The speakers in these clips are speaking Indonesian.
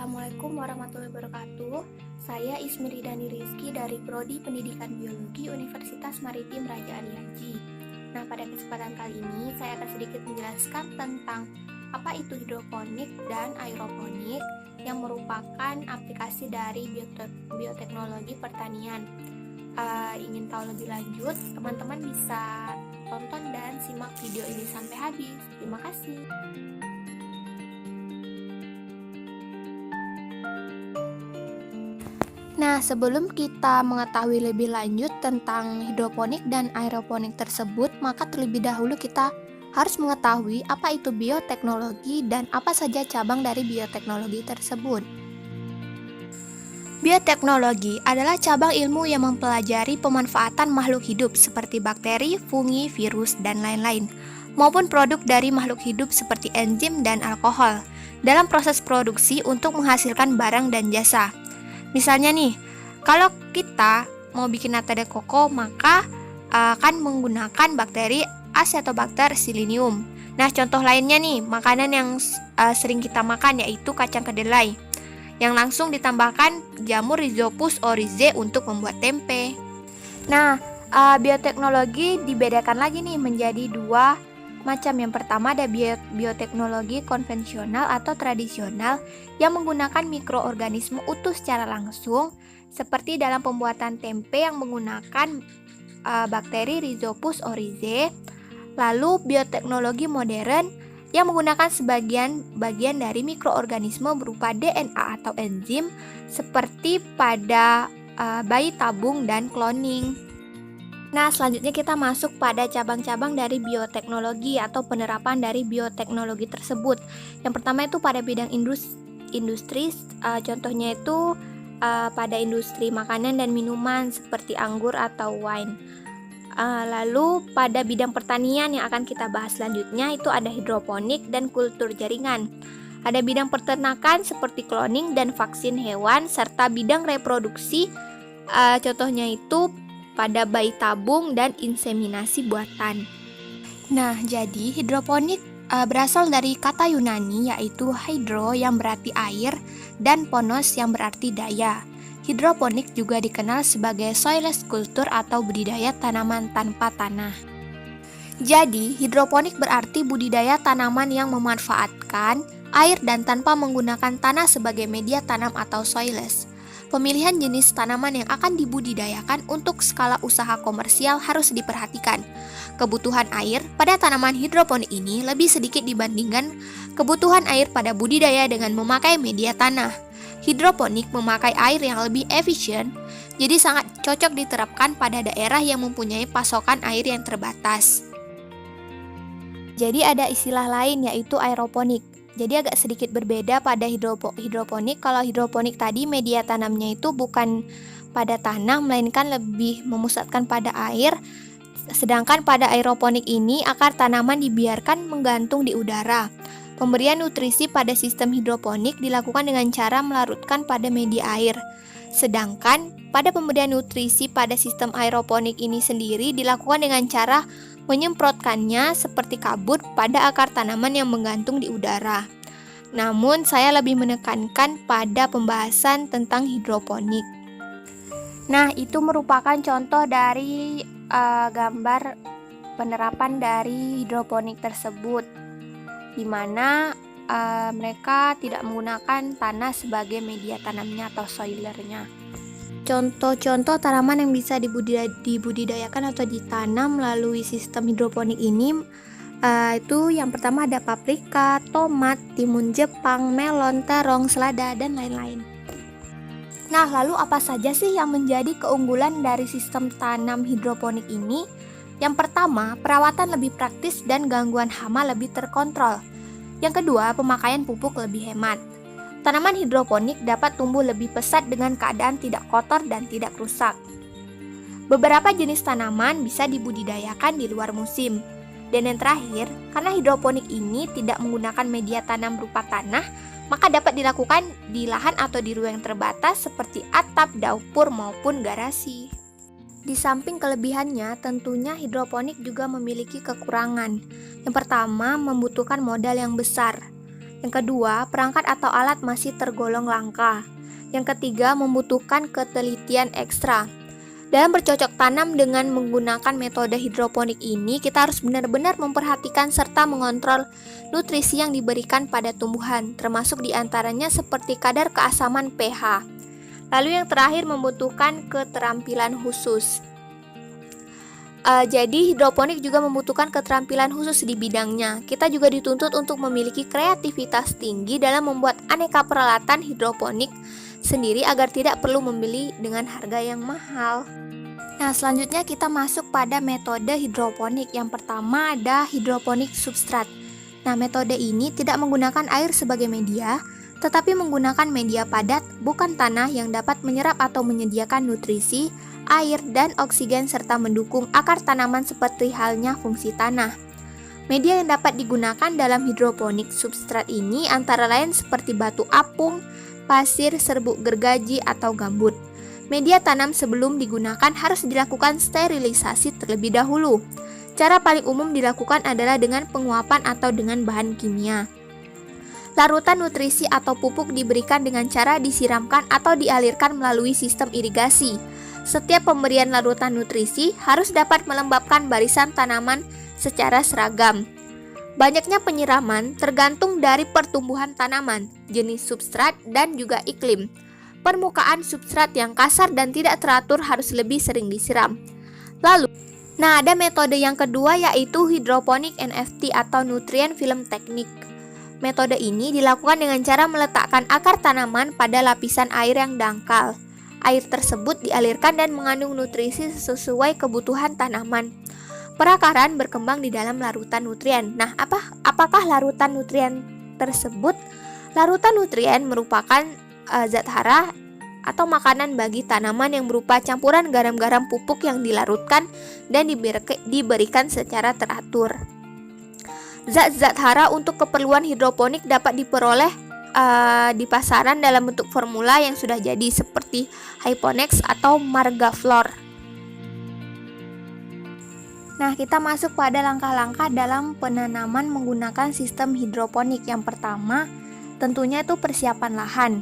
Assalamualaikum warahmatullahi wabarakatuh. Saya Ismiri Dani Rizky dari Prodi Pendidikan Biologi Universitas Maritim Raja Ali Haji. Nah, pada kesempatan kali ini saya akan sedikit menjelaskan tentang apa itu hidroponik dan aeroponik yang merupakan aplikasi dari bioteknologi pertanian. Ingin tahu lebih lanjut, teman-teman bisa tonton dan simak video ini sampai habis. Terima kasih. Nah, sebelum kita mengetahui lebih lanjut tentang hidroponik dan aeroponik tersebut, maka terlebih dahulu kita harus mengetahui apa itu bioteknologi dan apa saja cabang dari bioteknologi tersebut. Bioteknologi adalah cabang ilmu yang mempelajari pemanfaatan makhluk hidup seperti bakteri, fungi, virus, dan lain-lain, maupun produk dari makhluk hidup seperti enzim dan alkohol dalam proses produksi untuk menghasilkan barang dan jasa. Misalnya nih, kalau kita mau bikin nata de coco, maka akan menggunakan bakteri Acetobacter silinium. Nah, contoh lainnya nih, makanan yang sering kita makan yaitu kacang kedelai, yang langsung ditambahkan jamur Rhizopus oryzae untuk membuat tempe. Nah, bioteknologi dibedakan lagi nih menjadi dua macam. Yang pertama ada bioteknologi konvensional atau tradisional yang menggunakan mikroorganisme utuh secara langsung, seperti dalam pembuatan tempe yang menggunakan bakteri Rhizopus oryzae. Lalu bioteknologi modern yang menggunakan bagian dari mikroorganisme berupa DNA atau enzim, seperti pada bayi tabung dan cloning. Nah, selanjutnya kita masuk pada cabang-cabang dari bioteknologi atau penerapan dari bioteknologi tersebut. Yang pertama itu pada bidang industri, contohnya itu pada industri makanan dan minuman seperti anggur atau wine. Lalu pada bidang pertanian yang akan kita bahas selanjutnya itu ada hidroponik dan kultur jaringan. Ada bidang peternakan seperti cloning dan vaksin hewan, serta bidang reproduksi, contohnya itu pada bayi tabung dan inseminasi buatan. Nah, jadi hidroponik berasal dari kata Yunani yaitu hydro yang berarti air dan ponos yang berarti daya. Hidroponik juga dikenal sebagai soilless culture atau budidaya tanaman tanpa tanah. Jadi, hidroponik berarti budidaya tanaman yang memanfaatkan air dan tanpa menggunakan tanah sebagai media tanam atau soilless. Pemilihan jenis tanaman yang akan dibudidayakan untuk skala usaha komersial harus diperhatikan. Kebutuhan air pada tanaman hidroponik ini lebih sedikit dibandingkan kebutuhan air pada budidaya dengan memakai media tanah. Hidroponik memakai air yang lebih efisien, jadi sangat cocok diterapkan pada daerah yang mempunyai pasokan air yang terbatas. Jadi ada istilah lain yaitu aeroponik. Jadi agak sedikit berbeda pada hidroponik. Kalau hidroponik tadi media tanamnya itu bukan pada tanah, melainkan lebih memusatkan pada air. Sedangkan pada aeroponik ini akar tanaman dibiarkan menggantung di udara. Pemberian nutrisi pada sistem hidroponik dilakukan dengan cara melarutkan pada media air. Sedangkan pada pemberian nutrisi pada sistem aeroponik ini sendiri dilakukan dengan cara menyemprotkannya seperti kabut pada akar tanaman yang menggantung di udara. Namun saya lebih menekankan pada pembahasan tentang hidroponik. Nah, itu merupakan contoh dari gambar penerapan dari hidroponik tersebut, di mana mereka tidak menggunakan tanah sebagai media tanamnya atau soilernya. Contoh-contoh tanaman yang bisa dibudidayakan atau ditanam melalui sistem hidroponik ini itu yang pertama ada paprika, tomat, timun Jepang, melon, terong, selada, dan lain-lain. Nah, lalu apa saja sih yang menjadi keunggulan dari sistem tanam hidroponik ini? Yang pertama, perawatan lebih praktis dan gangguan hama lebih terkontrol. Yang kedua, pemakaian pupuk lebih hemat. Tanaman hidroponik dapat tumbuh lebih pesat dengan keadaan tidak kotor dan tidak rusak. Beberapa jenis tanaman bisa dibudidayakan di luar musim. Dan yang terakhir, karena hidroponik ini tidak menggunakan media tanam berupa tanah, maka dapat dilakukan di lahan atau di ruang terbatas seperti atap, dapur, maupun garasi. Di samping kelebihannya, tentunya hidroponik juga memiliki kekurangan. Yang pertama, membutuhkan modal yang besar. Yang kedua, perangkat atau alat masih tergolong langka. Yang ketiga, membutuhkan ketelitian ekstra. Dalam bercocok tanam dengan menggunakan metode hidroponik ini, kita harus benar-benar memperhatikan serta mengontrol nutrisi yang diberikan pada tumbuhan, termasuk diantaranya seperti kadar keasaman pH. Lalu yang terakhir, membutuhkan keterampilan khusus. Jadi hidroponik juga membutuhkan keterampilan khusus di bidangnya. Kita juga dituntut untuk memiliki kreativitas tinggi dalam membuat aneka peralatan hidroponik sendiri agar tidak perlu membeli dengan harga yang mahal. Nah, selanjutnya kita masuk pada metode hidroponik. Yang pertama ada hidroponik substrat. Nah, metode ini tidak menggunakan air sebagai media, tetapi menggunakan media padat, bukan tanah, yang dapat menyerap atau menyediakan nutrisi, air, dan oksigen serta mendukung akar tanaman seperti halnya fungsi tanah. Media yang dapat digunakan dalam hidroponik substrat ini antara lain seperti batu apung, pasir, serbuk gergaji, atau gambut. Media tanam sebelum digunakan harus dilakukan sterilisasi terlebih dahulu. Cara paling umum dilakukan adalah dengan penguapan atau dengan bahan kimia. Larutan nutrisi atau pupuk diberikan dengan cara disiramkan atau dialirkan melalui sistem irigasi. Setiap pemberian larutan nutrisi harus dapat melembabkan barisan tanaman secara seragam. Banyaknya penyiraman tergantung dari pertumbuhan tanaman, jenis substrat, dan juga iklim. Permukaan substrat yang kasar dan tidak teratur harus lebih sering disiram. Lalu, ada metode yang kedua yaitu hidroponik NFT atau nutrient film teknik. Metode ini dilakukan dengan cara meletakkan akar tanaman pada lapisan air yang dangkal. Air tersebut dialirkan dan mengandung nutrisi sesuai kebutuhan tanaman. Perakaran berkembang di dalam larutan nutrien. Nah, apakah larutan nutrien tersebut? Larutan nutrien merupakan zat hara atau makanan bagi tanaman yang berupa campuran garam-garam pupuk yang dilarutkan dan diberikan secara teratur. Zat-zat hara untuk keperluan hidroponik dapat diperoleh di pasaran dalam bentuk formula yang sudah jadi seperti Hyponex atau Margaflor. Nah, kita masuk pada langkah-langkah dalam penanaman menggunakan sistem hidroponik. Yang pertama, tentunya itu persiapan lahan.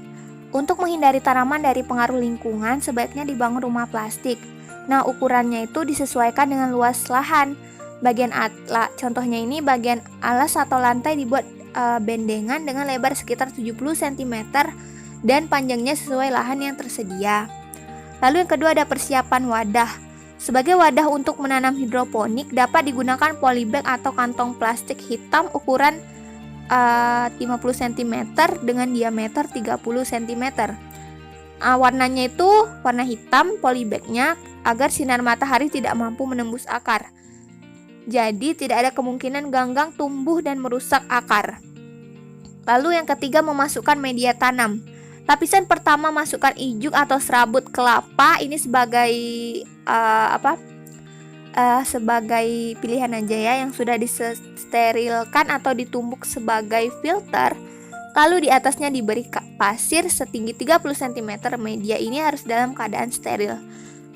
Untuk menghindari tanaman dari pengaruh lingkungan, sebaiknya dibangun rumah plastik. Nah, ukurannya itu disesuaikan dengan luas lahan. Contohnya ini bagian alas atau lantai dibuat bendengan dengan lebar sekitar 70 cm dan panjangnya sesuai lahan yang tersedia. Lalu yang kedua ada persiapan wadah. Sebagai wadah untuk menanam hidroponik dapat digunakan polybag atau kantong plastik hitam ukuran 50 cm dengan diameter 30 cm. Warnanya itu warna hitam polybagnya agar sinar matahari tidak mampu menembus akar. Jadi tidak ada kemungkinan ganggang tumbuh dan merusak akar. Lalu yang ketiga memasukkan media tanam. Lapisan pertama masukkan ijuk atau serabut kelapa. Ini sebagai sebagai pilihan aja ya, yang sudah disterilkan atau ditumbuk sebagai filter. Lalu di atasnya diberi pasir setinggi 30 cm. Media ini harus dalam keadaan steril.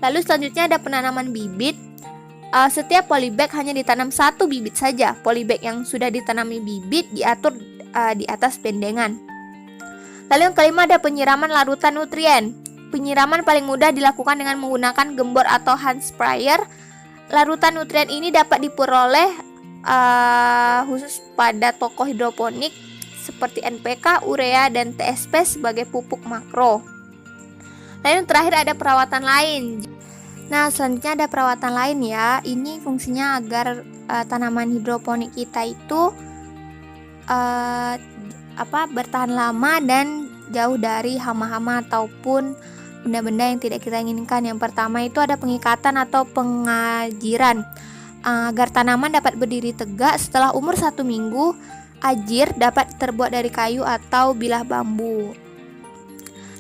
Lalu selanjutnya ada penanaman bibit. Setiap polybag hanya ditanam satu bibit saja. Polybag yang sudah ditanami bibit diatur di atas bendengan. Lalu yang kelima ada penyiraman larutan nutrien. Penyiraman paling mudah dilakukan dengan menggunakan gembor atau hand sprayer. Larutan nutrien ini dapat diperoleh khusus pada toko hidroponik seperti NPK, urea, dan TSP sebagai pupuk makro. Lalu yang terakhir ada perawatan lain. Nah, selanjutnya ada perawatan lain ya. Ini fungsinya agar tanaman hidroponik kita itu bertahan lama dan jauh dari hama-hama ataupun benda-benda yang tidak kita inginkan. Yang pertama itu ada pengikatan atau pengajiran. Agar tanaman dapat berdiri tegak setelah umur 1 minggu, ajir dapat terbuat dari kayu atau bilah bambu.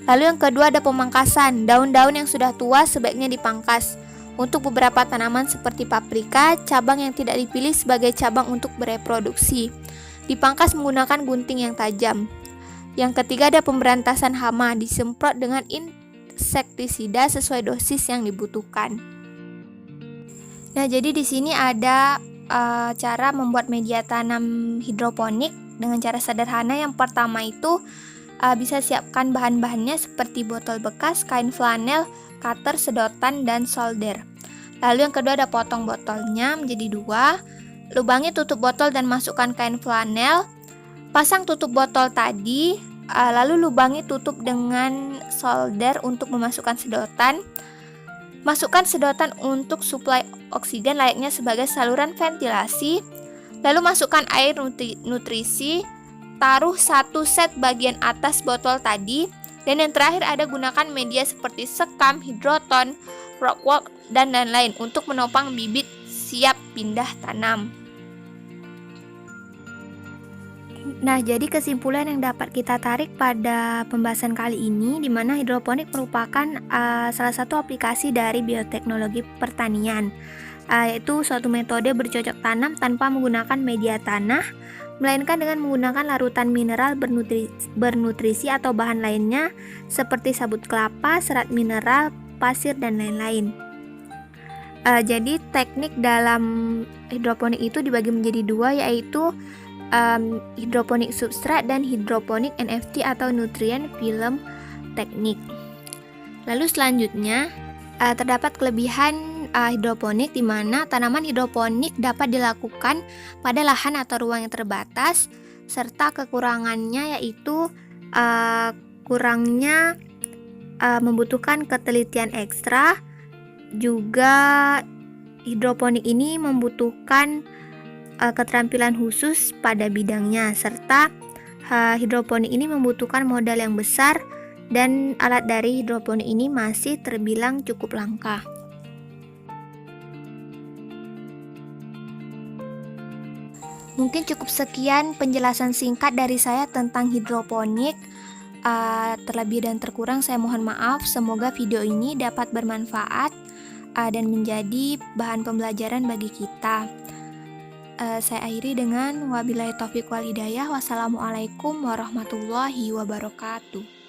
Lalu yang kedua ada pemangkasan. Daun-daun yang sudah tua sebaiknya dipangkas. Untuk beberapa tanaman seperti paprika, cabang yang tidak dipilih sebagai cabang untuk bereproduksi. Dipangkas menggunakan gunting yang tajam. Yang ketiga ada pemberantasan hama. Disemprot dengan insektisida sesuai dosis yang dibutuhkan. Nah, jadi di sini ada cara membuat media tanam hidroponik dengan cara sederhana. Yang pertama itu bisa siapkan bahan-bahannya seperti botol bekas, kain flanel, cutter, sedotan, dan solder. Lalu yang kedua ada potong botolnya menjadi 2, lubangi tutup botol dan masukkan kain flanel, pasang tutup botol tadi, lalu lubangi tutup dengan solder untuk memasukkan sedotan. Masukkan sedotan untuk suplai oksigen layaknya sebagai saluran ventilasi. Lalu masukkan air nutrisi, taruh 1 set bagian atas botol tadi. Dan yang terakhir ada gunakan media seperti sekam, hidroton, rockwool, dan lain-lain untuk menopang bibit siap pindah tanam. Nah, jadi kesimpulan yang dapat kita tarik pada pembahasan kali ini, di mana hidroponik merupakan salah satu aplikasi dari bioteknologi pertanian, yaitu suatu metode bercocok tanam tanpa menggunakan media tanah, melainkan dengan menggunakan larutan mineral bernutrisi atau bahan lainnya seperti sabut kelapa, serat mineral, pasir, dan lain-lain. Jadi teknik dalam hidroponik itu dibagi menjadi 2, yaitu hidroponik substrat dan hidroponik NFT atau nutrient film teknik. Lalu selanjutnya terdapat kelebihan hidroponik, di mana tanaman hidroponik dapat dilakukan pada lahan atau ruang yang terbatas, serta kekurangannya yaitu kurangnya membutuhkan ketelitian ekstra. Juga hidroponik ini membutuhkan keterampilan khusus pada bidangnya, serta hidroponik ini membutuhkan modal yang besar dan alat dari hidroponik ini masih terbilang cukup langka. Mungkin cukup sekian penjelasan singkat dari saya tentang hidroponik. Terlebih dan terkurang saya mohon maaf. Semoga video ini dapat bermanfaat dan menjadi bahan pembelajaran bagi kita. Saya akhiri dengan wabillahi taufiq wal hidayah. Wassalamualaikum warahmatullahi wabarakatuh.